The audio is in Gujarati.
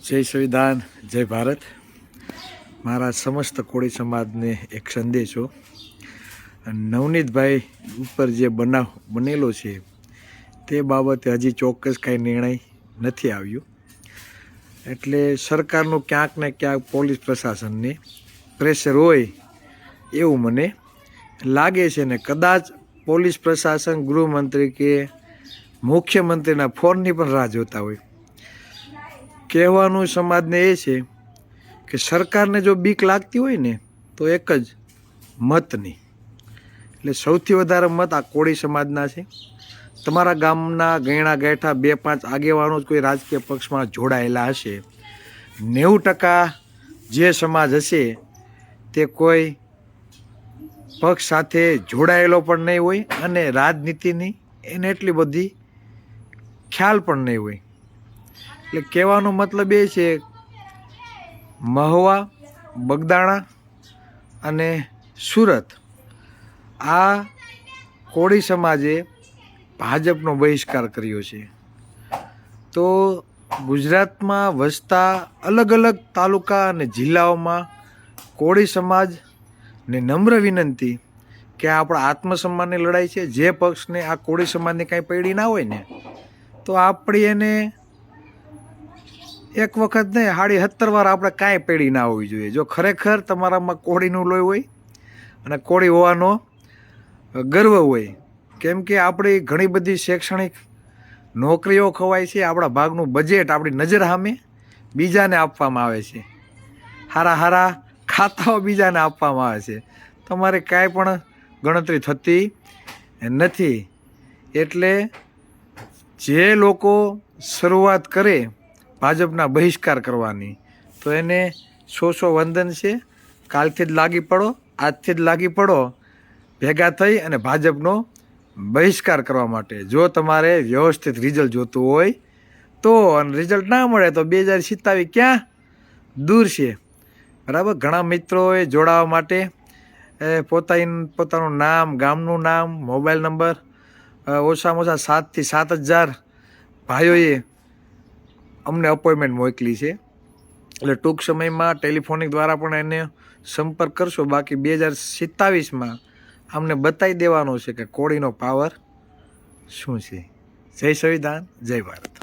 જય સંવિધાન, જય ભારત. મારા સમસ્ત કોળી સમાજને એક સંદેશો. નવનીતભાઈ ઉપર જે બનાવ બનેલો છે તે બાબતે હજી ચોક્કસ કાંઈ નિર્ણય નથી આવ્યો. એટલે સરકારનું ક્યાંક ને ક્યાંક પોલીસ પ્રશાસનને પ્રેશર હોય એવું મને લાગે છે. ને કદાચ પોલીસ પ્રશાસન ગૃહમંત્રી કે મુખ્યમંત્રીના ફોનની પણ રાહ જોતા હોય. કહેવાનું સમાજને એ છે કે સરકારને જો બીક લાગતી હોય ને તો એક જ મતની. એટલે સૌથી વધારે મત આ કોળી સમાજના છે. તમારા ગામના ગયણા ગાંઠા 2-5 આગેવાનો જ કોઈ રાજકીય પક્ષમાં જોડાયેલા હશે. 90% જે સમાજ હશે તે કોઈ પક્ષ સાથે જોડાયેલો પણ નહીં હોય અને રાજનીતિની એને એટલી બધી ખ્યાલ પણ નહીં હોય. એટલે કહેવાનો મતલબ એ છે મહુવા, બગદાણા અને સુરત આ કોળી સમાજે ભાજપનો બહિષ્કાર કર્યો છે. તો ગુજરાતમાં વસતા અલગ અલગ તાલુકા અને જિલ્લાઓમાં કોળી સમાજને નમ્ર વિનંતી કે આપણા આત્મસન્માનની લડાઈ છે. જે પક્ષને આ કોળી સમાજની કાંઈ પૈડી ના હોય ને તો આપણી એને એક વખત નહીં 70 વાર આપણે કાંઈ પેઢી ના હોવી જોઈએ. જો ખરેખર તમારામાં કોળીનું લોહી હોય અને કોળી હોવાનો ગર્વ હોય. કેમ કે આપણી ઘણી બધી શૈક્ષણિક નોકરીઓ ખવાય છે. આપણા ભાગનું બજેટ આપણી નજર સામે બીજાને આપવામાં આવે છે. હારા ખાતાઓ બીજાને આપવામાં આવે છે. તમારે કાંઈ પણ ગણતરી થતી નથી. એટલે જે લોકો શરૂઆત કરે ભાજપના બહિષ્કાર કરવાની તો એને 100 વંદન છે. કાલથી જ લાગી પડો, આજથી જ લાગી પડો ભેગા થઈ અને ભાજપનો બહિષ્કાર કરવા માટે. જો તમારે વ્યવસ્થિત રિઝલ્ટ જોતું હોય તો, અને રિઝલ્ટ ના મળે તો 2027 ક્યાં દૂર છે. બરાબર. ઘણા મિત્રોએ જોડાવા માટે પોતાનું નામ, ગામનું નામ, મોબાઈલ નંબર ઓછામાં ઓછા 7,000 થી 7,000 ભાઈઓએ અમને અપોઇન્ટમેન્ટ મોકલી છે. એટલે ટૂંક સમયમાં ટેલિફોનિક દ્વારા પણ એને સંપર્ક કરશો. બાકી 2027માં અમને બતાવી દેવાનો છે કે કોળીનો પાવર શું છે. જય સંવિધાન, જય ભારત.